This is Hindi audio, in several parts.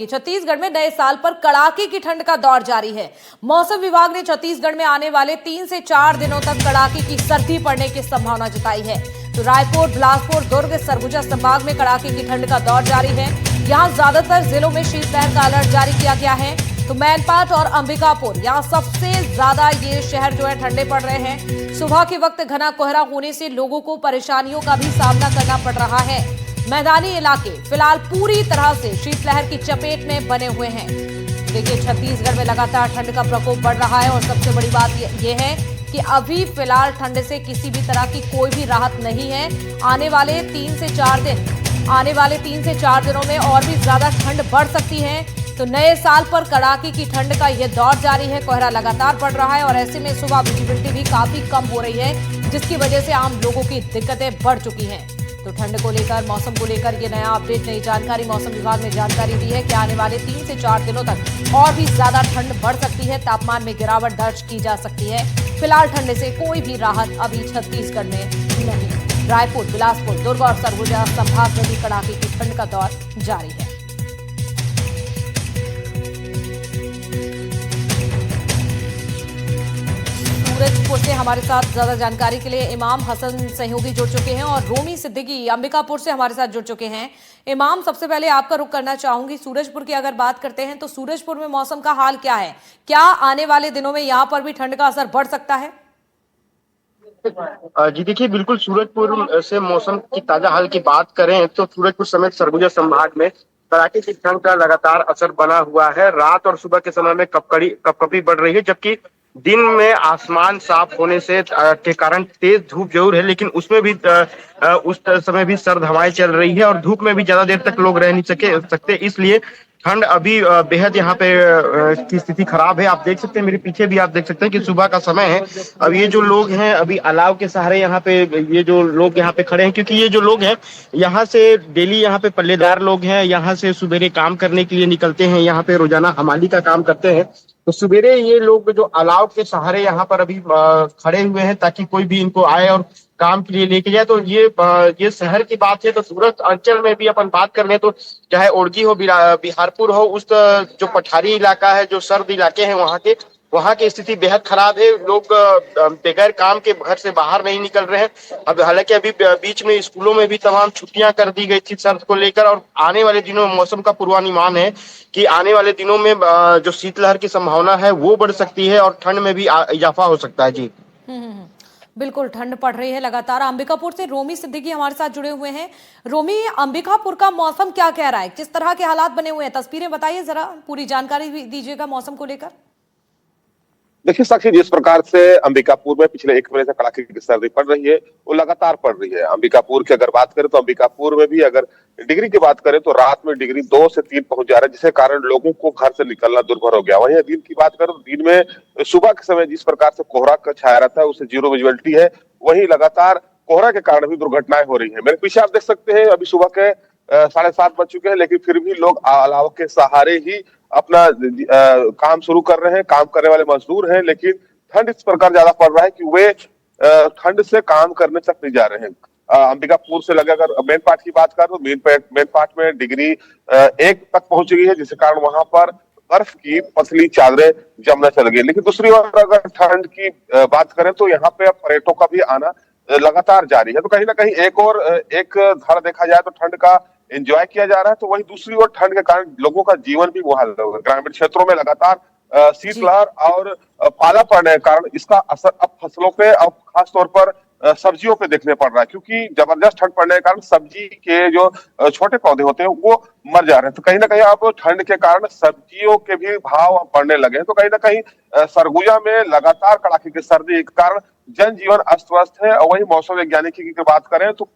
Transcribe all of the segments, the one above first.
कि छत्तीसगढ़ में नए साल पर कड़ाके की ठंड का दौर जारी है। मौसम विभाग ने छत्तीसगढ़ में आने वाले 3 से 4 दिनों तक कड़ाके की सर्दी पड़ने की संभावना जताई है। तो रायपुर, बिलासपुर, दुर्ग, सरगुजा संभाग में कड़ाके की ठंड का दौर जारी है। यहाँ ज्यादातर जिलों में शीतलहर का अलर्ट जारी किया गया है। तो मैनपाट और अंबिकापुर, यहाँ सबसे ज्यादा ये शहर जो है ठंडे पड़ रहे हैं। सुबह के वक्त घना कोहरा होने से लोगों को परेशानियों का भी सामना करना पड़ रहा है। मैदानी इलाके फिलहाल पूरी तरह से शीतलहर की चपेट में बने हुए हैं। देखिए, छत्तीसगढ़ में लगातार ठंड का प्रकोप बढ़ रहा है और सबसे बड़ी बात यह है कि अभी फिलहाल ठंड से किसी भी तरह की कोई भी राहत नहीं है। आने वाले 3 से 4 दिनों में और भी ज्यादा ठंड बढ़ सकती है। तो नए साल पर कड़ाके की ठंड का यह दौर जारी है। कोहरा लगातार बढ़ रहा है और ऐसे में सुबह विजिबिलिटी भी काफी कम हो रही है, जिसकी वजह से आम लोगों की दिक्कतें बढ़ चुकी हैं। तो ठंड को लेकर, मौसम को लेकर ये नया अपडेट, नई जानकारी मौसम विभाग ने जानकारी दी है कि आने वाले 3 से 4 दिनों तक और भी ज्यादा ठंड बढ़ सकती है। तापमान में गिरावट दर्ज की जा सकती है। फिलहाल ठंड से कोई भी राहत अभी छत्तीसगढ़ में नहीं। रायपुर, बिलासपुर, दुर्ग और सरगुजा संभाग में भी कड़ाके की ठंड का दौर जारी है। सूरजपुर से हमारे साथ ज्यादा जानकारी के लिए इमाम हसन सहयोगी जुड़ चुके हैं और रोमी सिद्दीकी अंबिकापुर से हमारे साथ जुड़ चुके हैं। इमाम, सबसे पहले आपका रुख करना चाहूंगी। सूरजपुर की अगर बात करते हैं तो सूरजपुर में मौसम का हाल क्या है? क्या आने वाले दिनों में यहाँ पर भी ठंड का असर बढ़ सकता है? जी देखिए, बिल्कुल सूरजपुर से मौसम की ताजा हाल की बात करें तो सूरजपुर समेत सरगुजा संभाग में कड़ाके की ठंड का लगातार असर बना हुआ है। रात और सुबह के समय में कपकपी बढ़ रही है, जबकि दिन में आसमान साफ होने से के कारण तेज धूप जरूर है, लेकिन उसमें भी उस समय भी सर्द हवाएं चल रही है और धूप में भी ज्यादा देर तक लोग रह नहीं सकते। इसलिए ठंड अभी बेहद यहाँ पे की स्थिति खराब है। आप देख सकते हैं, मेरे पीछे भी आप देख सकते हैं कि सुबह का समय है। अब ये जो लोग हैं अभी अलाव के सहारे यहाँ पे, ये जो लोग यहाँ पे खड़े हैं, क्योंकि ये जो लोग हैं यहाँ से डेली यहाँ पे पल्लेदार लोग हैं, यहाँ से सुबेरे काम करने के लिए निकलते हैं, यहाँ पे रोजाना हमाली का काम करते हैं। तो सुबेरे ये लोग जो अलाव के सहारे यहाँ पर अभी खड़े हुए हैं ताकि कोई भी इनको आए और काम के लिए लेके जाए। तो ये शहर की बात है। तो सूरत अंचल में भी अपन बात कर ले तो चाहे ओड़गी हो, बिहारपुर हो, उस जो पठारी इलाका है, जो सर्द इलाके हैं, वहाँ की स्थिति बेहद खराब है। लोग बगैर काम के घर से बाहर नहीं निकल रहे हैं। अब हालांकि अभी बीच में स्कूलों में भी तमाम छुट्टियां कर दी गई थी सर्द को लेकर, और आने वाले दिनों में मौसम का पूर्वानुमान है कि आने वाले दिनों में जो शीतलहर की संभावना है वो बढ़ सकती है और ठंड में भी इजाफा हो सकता है। जी बिल्कुल, ठंड पड़ रही है लगातार। अंबिकापुर से रोमी सिद्दीकी हमारे साथ जुड़े हुए हैं। रोमी, अंबिकापुर का मौसम क्या कह रहा है? किस तरह के हालात बने हुए हैं? तस्वीरें बताइए, जरा पूरी जानकारी भी दीजिएगा मौसम को लेकर। देखिए साक्षी, जिस प्रकार से अंबिकापुर में पिछले 1 महीने से कड़ाके की सर्दी पड़ रही है, वो लगातार पड़ रही है। अंबिकापुर की अगर बात करें तो अंबिकापुर में भी अगर डिग्री की बात करें तो रात में डिग्री 2 से 3 पहुंच जा रहा है, जिसके कारण लोगों को घर से निकलना दुर्भर हो गया। वहीं दिन की बात करें तो दिन में सुबह के समय जिस प्रकार से कोहरा का छाया रहता है, उससे जीरो विजिबिलिटी है। वहीं लगातार कोहरा के कारण भी दुर्घटनाएं हो रही है। मेरे पीछे आप देख सकते हैं, अभी सुबह के 7:30 बज चुके हैं, लेकिन फिर भी लोग अलाव के सहारे ही अपना काम शुरू कर रहे हैं। काम करने वाले मजदूर हैं, लेकिन ठंड इस प्रकार ज्यादा पड़ रहा है कि वे ठंड से काम करने तक नहीं जा रहे हैं। अंबिकापुर से लगे अगर मेन पार्ट की बात करें तो मेन पार्ट में डिग्री 1 तक पहुंच गई है, जिसके कारण वहां पर बर्फ की पतली चादरें जमना चल गई। लेकिन दूसरी ओर अगर ठंड की बात करें तो यहाँ पे पर्यटकों का भी आना लगातार जारी है। तो कहीं ना कहीं एक धारा देखा जाए तो ठंड का एंजॉय किया जा रहा है, तो वही दूसरी ओर ठंड के कारण लोगों का जीवन भी मुहाल हो गया। ग्रामीण क्षेत्रों में लगातार शीतलहर और पाला पड़ने के कारण इसका असर अब फसलों पे और खासतौर पर सब्जियों पे देखने पड़ रहा है, क्योंकि जबरदस्त ठंड पड़ने के कारण सब्जी के जो छोटे पौधे होते हैं वो मर जा रहे हैं। तो कहीं ना कहीं अब ठंड के कारण सब्जियों के भी भाव बढ़ने लगे हैं। तो कहीं ना कहीं सरगुजा में लगातार कड़ाके की सर्दी के कारण जनजीवन अस्त व्यस्त है। और वही मौसम वैज्ञानिकी की बात करें तो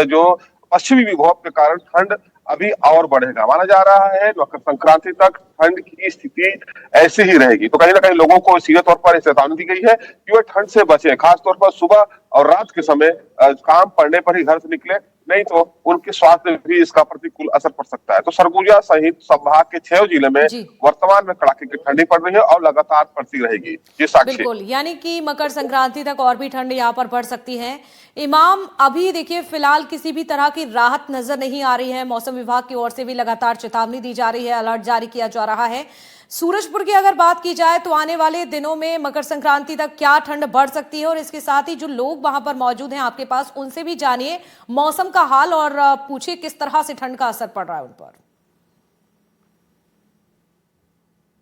जो पश्चिमी विभव के कारण ठंड अभी और बढ़ेगा। माना जा रहा है मकर संक्रांति तक ठंड की स्थिति ऐसी ही रहेगी। तो कहीं ना कहीं लोगों को सीधे तौर पर चेतावनी दी गई है कि वह ठंड से बचें, खासतौर पर सुबह और रात के समय काम पड़ने पर ही घर से निकले, नहीं तो उनके स्वास्थ्य में भी इसका प्रतिकूल असर पड़ सकता है। तो सरगुजा सहित संभाग के 6 जिले में जी वर्तमान में कड़ाके की ठंडी पड़ रही है और लगातार पड़ती रहेगी। जी साक्षी। बिल्कुल, यानी कि मकर संक्रांति तक और भी ठंड यहाँ पर बढ़ सकती है। इमाम, अभी देखिए फिलहाल किसी भी तरह की राहत नजर नहीं आ रही है। मौसम विभाग की ओर से भी लगातार चेतावनी दी जा रही है, अलर्ट जारी किया जा रहा है। सूरजपुर की अगर बात की जाए तो आने वाले दिनों में मकर संक्रांति तक क्या ठंड बढ़ सकती है, और इसके साथ ही जो लोग वहां पर मौजूद हैं आपके पास, उनसे भी जानिए मौसम का हाल और पूछिए किस तरह से ठंड का असर पड़ रहा है उन पर।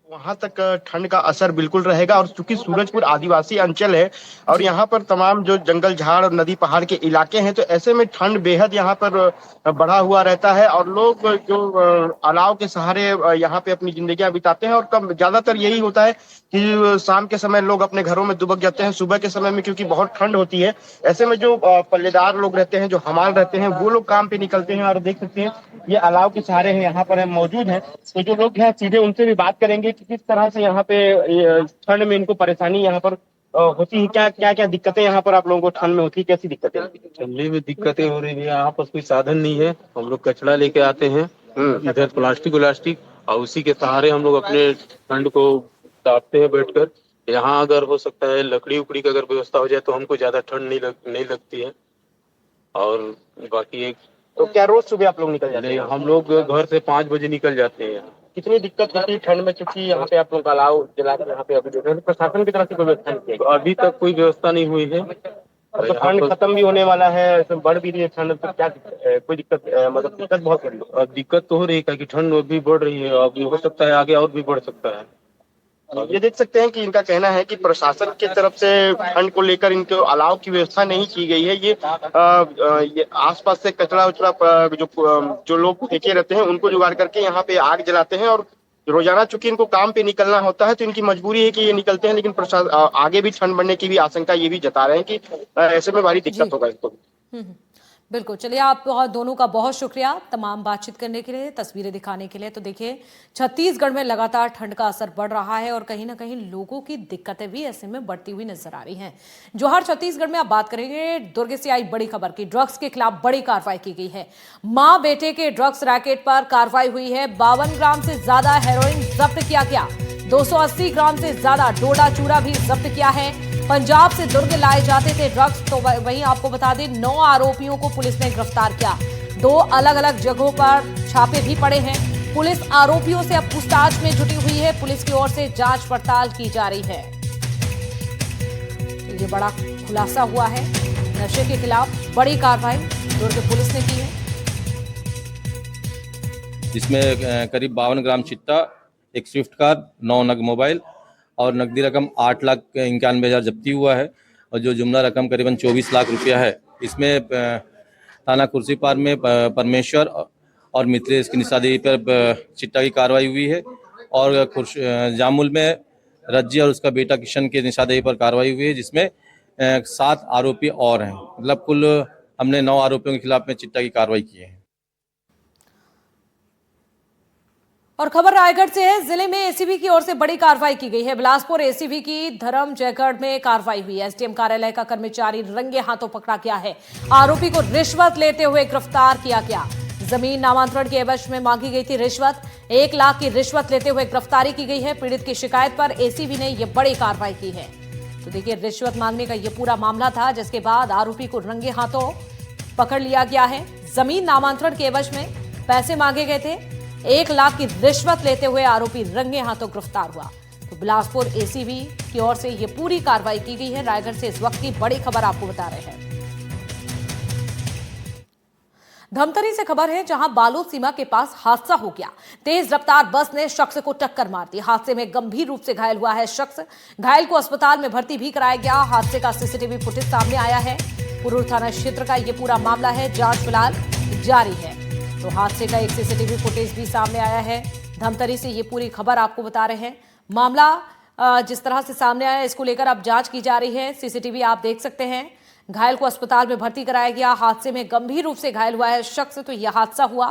वहां तक ठंड का असर बिल्कुल रहेगा, और चूंकि सूरजपुर आदिवासी अंचल है और यहाँ पर तमाम जो जंगल झाड़ और नदी पहाड़ के इलाके हैं, तो ऐसे में ठंड बेहद यहाँ पर बढ़ा हुआ रहता है और लोग जो अलाव के सहारे यहाँ पे अपनी जिंदगियां बिताते हैं। और कम ज्यादातर यही होता है कि शाम के समय लोग अपने घरों में दुबक जाते हैं, सुबह के समय में क्योंकि बहुत ठंड होती है, ऐसे में जो पल्लेदार लोग रहते हैं, जो हमाल रहते हैं, वो लोग काम पे निकलते हैं। और देख सकते हैं ये अलाव के सहारे हैं, यहाँ पर हम मौजूद हैं, तो जो लोग हैं सीधे उनसे भी बात करेंगे कि किस तरह से यहाँ पे ठंड में इनको परेशानी यहाँ पर होती है, क्या क्या क्या दिक्कतें यहाँ पर आप लोगों को ठंड में होती है, कैसी दिक्कतें? ठंडी में दिक्कतें हो रही है, यहाँ पर कोई साधन नहीं है। हम लोग कचरा लेके आते हैं इधर, प्लास्टिक और उसी के सहारे हम लोग अपने ठंड को तापते हैं बैठकर। यहाँ अगर हो सकता है लकड़ी उकड़ी की अगर व्यवस्था हो जाए तो हमको ज्यादा ठंड नहीं लगती है। और बाकी एक तो क्या रोज सुबह आप लोग निकल जाते हैं? हम लोग घर से 5 बजे निकल जाते हैं। कितनी दिक्कत होती है ठंड में, क्योंकि यहाँ पे आप लोग अलाव जला के यहाँ पे अभी देख रहे हैं, प्रशासन की तरफ से कोई व्यवस्था नहीं की गई? अभी तक कोई व्यवस्था नहीं हुई है। तो ठंड खत्म भी होने वाला है, तो बढ़ भी रही है ठंड, तो क्या कोई दिक्कत, मतलब दिक्कत बहुत हो रही है? अब दिक्कत तो हो रही है कि ठंड अभी बढ़ रही है, अब हो सकता है आगे और भी बढ़ सकता है। ये देख सकते हैं कि इनका कहना है कि प्रशासन की तरफ से ठंड को लेकर इनको अलाव की व्यवस्था नहीं की गई है। ये आसपास से कचरा उचरा जो लोग फेंके रहते हैं उनको जुगाड़ करके यहाँ पे आग जलाते हैं, और रोजाना चूंकि इनको काम पे निकलना होता है तो इनकी मजबूरी है कि ये निकलते हैं, लेकिन प्रशासन आगे भी ठंड बढ़ने की भी आशंका ये भी जता रहे हैं कि ऐसे में भारी दिक्कत होगा इनको। बिल्कुल, चलिए आप दोनों का बहुत शुक्रिया तमाम बातचीत करने के लिए, तस्वीरें दिखाने के लिए। तो देखिए छत्तीसगढ़ में लगातार ठंड का असर बढ़ रहा है और कहीं ना कहीं लोगों की दिक्कतें भी ऐसे में बढ़ती हुई नजर आ रही हैं। जोहार छत्तीसगढ़ में आप बात करेंगे, दुर्ग से आई बड़ी खबर की, ड्रग्स के खिलाफ बड़ी कार्रवाई की गई है। मां बेटे के ड्रग्स रैकेट पर कार्रवाई हुई है। 52 ग्राम से ज्यादा हेरोइन जब्त किया गया, 280 ग्राम से ज्यादा डोडा चूड़ा भी जब्त किया है। पंजाब से दुर्ग लाए जाते थे ड्रग्स, तो वहीं आपको बता दें 9 आरोपियों को पुलिस ने गिरफ्तार किया। 2 अलग अलग जगहों पर छापे भी पड़े हैं। पुलिस आरोपियों से अब पूछताछ में जुटी हुई है। पुलिस की ओर से जांच पड़ताल की जा रही है। तो ये बड़ा खुलासा हुआ है, नशे के खिलाफ बड़ी कार्रवाई दुर्ग पुलिस ने की है, जिसमें करीब 52 ग्राम चिट्टा, एक स्विफ्ट कार, 9 नग मोबाइल और नकदी रकम 8,91,000 जब्ती हुआ है। और जो जुमला रकम करीबन 24 लाख रुपया है, इसमें थाना कुर्सीपार में परमेश्वर और मित्रेश की निशादेही पर चिट्टा की कार्रवाई हुई है। और जामुल में रज्जी और उसका बेटा किशन के निशादेही पर कार्रवाई हुई है, जिसमें 7 आरोपी और हैं। मतलब कुल हमने 9 आरोपियों के खिलाफ में चिट्टा की कार्रवाई की है। और खबर रायगढ़ से है। जिले में एसीबी की ओर से बड़ी कार्रवाई की गई है। बिलासपुर एसीबी की धर्म जयगढ़ में कार्रवाई हुई है। एसडीएम कार्यालय का कर्मचारी रंगे हाथों पकड़ा गया है। आरोपी को रिश्वत लेते हुए गिरफ्तार किया गया। जमीन नामांतरण के एवज में मांगी गई थी रिश्वत, 1 लाख की रिश्वत लेते हुए गिरफ्तारी की गई है। पीड़ित की शिकायत पर एसीबी ने यह बड़ी कार्रवाई की है। तो देखिए रिश्वत मांगने का यह पूरा मामला था, जिसके बाद आरोपी को रंगे हाथों पकड़ लिया गया है। जमीन नामांतरण के एवज में पैसे मांगे गए थे, 1 लाख की रिश्वत लेते हुए आरोपी रंगे हाथों गिरफ्तार हुआ। तो बिलासपुर एसीबी की ओर से यह पूरी कार्रवाई की गई है। रायगढ़ से इस वक्त की बड़ी खबर आपको बता रहे हैं। धमतरी से खबर है, जहां बालोद सीमा के पास हादसा हो गया। तेज रफ्तार बस ने शख्स को टक्कर मार दी। हादसे में गंभीर रूप से घायल हुआ है शख्स। घायल को अस्पताल में भर्ती भी कराया गया। हादसे का सीसीटीवी फुटेज सामने आया है। पुरूर थाना क्षेत्र का यह पूरा मामला है, जांच फिलहाल जारी है। तो हादसे का एक सीसीटीवी फुटेज भी सामने आया है। धमतरी से ये पूरी खबर आपको बता रहे हैं। मामला जिस तरह से सामने आया, इसको लेकर अब जांच की जा रही है। सीसीटीवी आप देख सकते हैं। घायल को अस्पताल में भर्ती कराया गया। हादसे में गंभीर रूप से घायल हुआ है शख्स। तो यह हादसा हुआ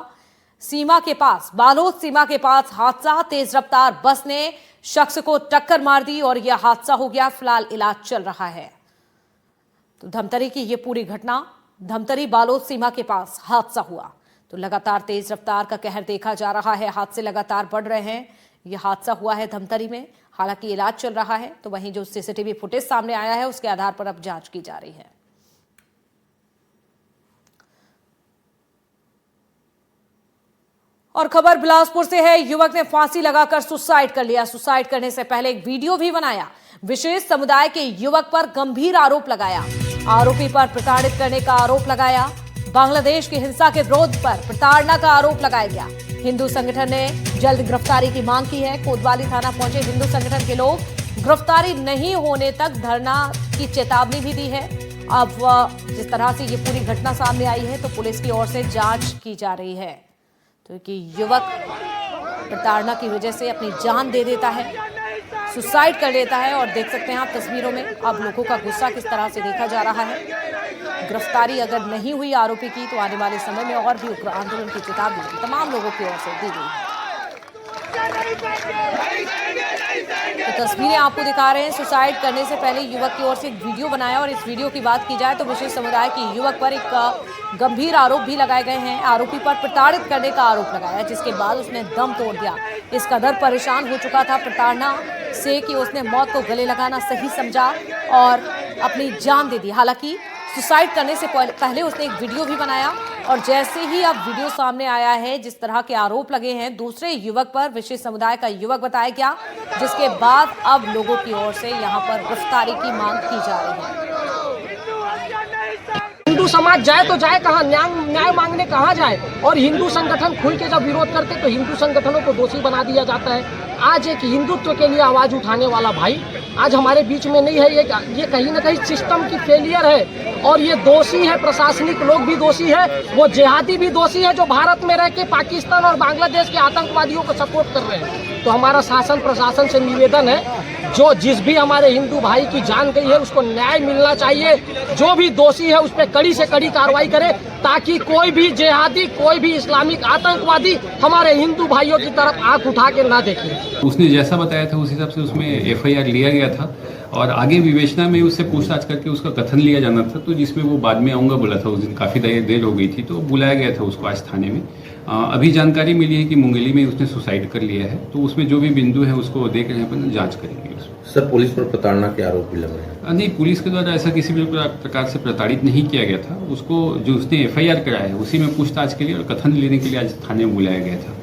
सीमा के पास, बालोद सीमा के पास हादसा। तेज रफ्तार बस ने शख्स को टक्कर मार दी और यह हादसा हो गया। फिलहाल इलाज चल रहा है। तो धमतरी की यह पूरी घटना, धमतरी बालोद सीमा के पास हादसा हुआ। तो लगातार तेज रफ्तार का कहर देखा जा रहा है, हादसे लगातार बढ़ रहे हैं। यह हादसा हुआ है धमतरी में, हालांकि इलाज चल रहा है। तो वहीं जो सीसीटीवी फुटेज सामने आया है उसके आधार पर अब जांच की जा रही है। और खबर बिलासपुर से है। युवक ने फांसी लगाकर सुसाइड कर लिया। सुसाइड करने से पहले एक वीडियो भी बनाया। विशेष समुदाय के युवक पर गंभीर आरोप लगाया। आरोपी पर प्रताड़ित करने का आरोप लगाया। बांग्लादेश की हिंसा के विरोध पर प्रताड़ना का आरोप लगाया गया। हिंदू संगठन ने जल्द गिरफ्तारी की मांग की है। कोतवाली थाना पहुंचे हिंदू संगठन के लोग गिरफ्तारी नहीं होने तक धरना की चेतावनी भी दी है। अब जिस तरह से ये पूरी घटना सामने आई है तो पुलिस की ओर से जांच की जा रही है। तो कि युवक प्रताड़ना की वजह से अपनी जान दे देता है, सुसाइड कर लेता है। और देख सकते हैं आप तस्वीरों में अब लोगों का गुस्सा किस तरह से देखा जा रहा है। गिरफ्तारी अगर नहीं हुई आरोपी की तो आने वाले समय में और भी उग्र आंदोलन की चेतावनी तमाम लोगों की ओर से दी गई है। तो तस्वीरें आपको दिखा रहे हैं। सुसाइड करने से पहले युवक की ओर से एक वीडियो बनाया और इस वीडियो की बात की जाए तो विशेष समुदाय के युवक पर एक गंभीर आरोप भी लगाए गए हैं। आरोपी पर प्रताड़ित करने का आरोप लगाया, जिसके बाद उसने दम तोड़ दिया। इस कदर परेशान हो चुका था प्रताड़ना से कि उसने मौत को गले लगाना सही समझा और अपनी जान दे दी। हालांकि सुसाइड करने से पहले उसने एक वीडियो भी बनाया और जैसे ही अब वीडियो सामने आया है, जिस तरह के आरोप लगे हैं दूसरे युवक पर, विशेष समुदाय का युवक बताया गया, जिसके बाद अब लोगों की ओर से यहां पर गिरफ्तारी की मांग की जा रही है। हिंदू समाज जाए तो जाए कहाँ, न्याय मांगने कहाँ जाए? और हिंदू संगठन खुल के जब विरोध करते तो हिंदू संगठनों को दोषी बना दिया जाता है। आज एक हिंदुत्व के लिए आवाज उठाने वाला भाई आज हमारे बीच में नहीं है। ये कहीं ना कहीं सिस्टम की फेलियर है और ये दोषी है, प्रशासनिक लोग भी दोषी है, वो जिहादी भी दोषी है जो भारत में रह के पाकिस्तान और बांग्लादेश के आतंकवादियों को सपोर्ट कर रहे हैं। तो हमारा शासन प्रशासन से निवेदन है, जो जिस भी हमारे हिंदू भाई की जान गई है उसको न्याय मिलना चाहिए। जो भी दोषी है उस पर कड़ी से कड़ी कार्रवाई करे ताकि कोई भी जिहादी, कोई भी इस्लामिक आतंकवादी हमारे हिंदू भाइयों की तरफ आंख उठा के ना देखे। उसने जैसा बताया था उस हिसाब से उसमें एफआईआर लिया गया था और आगे विवेचना में उससे पूछताछ करके उसका कथन लिया जाना था। तो जिसमें वो बाद में आऊँगा बोला था, उस दिन काफ़ी देर हो गई थी तो बुलाया गया था उसको आज थाने में। अभी जानकारी मिली है कि मुंगेली में उसने सुसाइड कर लिया है। तो उसमें जो भी बिंदु है उसको देख रहे हैं, अपन जांच करेंगे उसमें। सर, पुलिस पर प्रताड़ना के आरोप भी लग रहे हैं? नहीं, पुलिस के द्वारा ऐसा किसी भी प्रकार से प्रताड़ित नहीं किया गया था। उसको जो उसने एफआईआर कराया है उसी में पूछताछ के लिए और कथन लेने के लिए आज थाने में बुलाया गया था।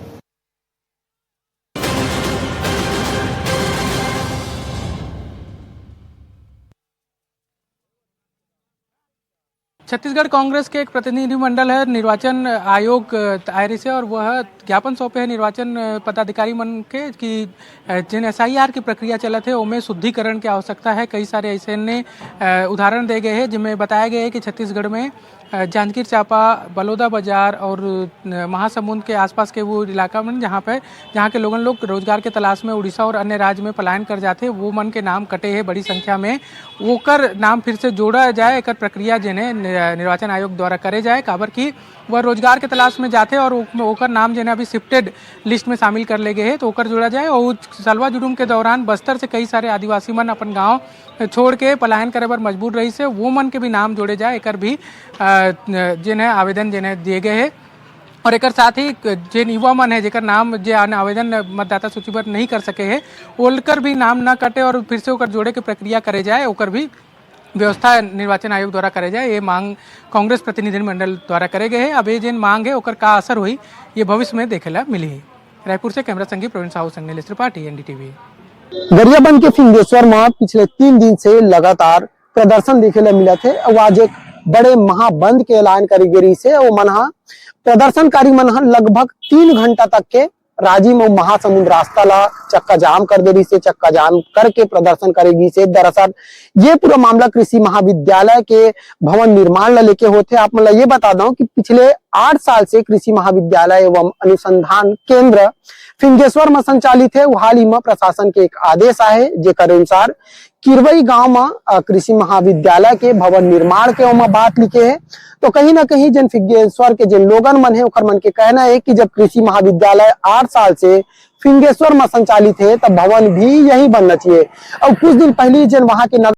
छत्तीसगढ़ कांग्रेस के एक प्रतिनिधिमंडल है निर्वाचन आयोग दायरे से और वह ज्ञापन सौंपे है निर्वाचन पदाधिकारी मन के कि जिन एसआईआर की प्रक्रिया चलत है उनमें शुद्धिकरण की आवश्यकता है। कई सारे ऐसे उदाहरण दे गए हैं जिनमें बताया गया है कि छत्तीसगढ़ में जांजगीर चांपा, बलौदा बाजार और महासमुंद के आसपास के वो इलाका में जहाँ के लोग रोजगार के तलाश में उड़ीसा और अन्य राज्य में पलायन कर जाते वो मन के नाम कटे हैं बड़ी संख्या में। ओकर नाम फिर से जोड़ा जाए, एक प्रक्रिया जिन्हें निर्वाचन आयोग द्वारा करे जाए। काबर की वह रोजगार के तलाश में जाते और ओकर नाम जिन्हें अभी शिफ्टेड लिस्ट में शामिल कर ले गए हैं तो ओकर जोड़ा जाए। और सलवा जुलूम के दौरान बस्तर से कई सारे आदिवासी मन अपन गाँव छोड़ के पलायन करे पर मजबूर रही से वो मन के भी नाम जोड़े जाए। एक भी जिन्हें आवेदन जिन्हें दिए गए हैं और एक साथ ही जिन युवा मन है जेकर नाम जो आवेदन मतदाता सूचीबद्ध नहीं कर सके हैं ओकर भी नाम न कटे और फिर से ओकर जोड़े के प्रक्रिया करे जाए, ओकर भी व्यवस्था निर्वाचन आयोग द्वारा करे जाए। ये मांग कांग्रेस प्रतिनिधिमंडल द्वारा करे गए हैं। अब ये जिन मांग है ओकर का असर हुई ये भविष्य में देखेला मिली है। रायपुर से कैमरा संगी प्रवीण साहू संग त्रिपाठी, एनडीटीवी। गरियाबंद के फिंगेश्वर में पिछले 3 दिन से लगातार प्रदर्शन देखे मिला थे। आज एक बड़े महाबंद के ऐलान कारीगरी से वो मनहा प्रदर्शनकारी मन लगभग 3 घंटा तक के राजी में महासमुंद रास्ता ला चक्का जाम कर दे रही से, चक्का जाम करके प्रदर्शन करेगी से। दरअसल ये पूरा मामला कृषि महाविद्यालय के भवन निर्माण ला लेके होते। आप मतलब ये बता दूं कि पिछले 8 साल से कृषि महाविद्यालय एवं अनुसंधान केंद्र फिंगेश्वर में संचालित है। हाल ही में प्रशासन के एक आदेश आए जेकर अनुसार किरवई गांव में कृषि महाविद्यालय के भवन निर्माण के ओमा बात लिखे है। तो कहीं ना कहीं जन फिंगेश्वर के जिन लोगन मन है ओकर मन के कहना है कि जब कृषि महाविद्यालय 8 साल से फिंगेश्वर में संचालित है तब भवन भी यही बनना चाहिए। और कुछ दिन पहले जन वहां के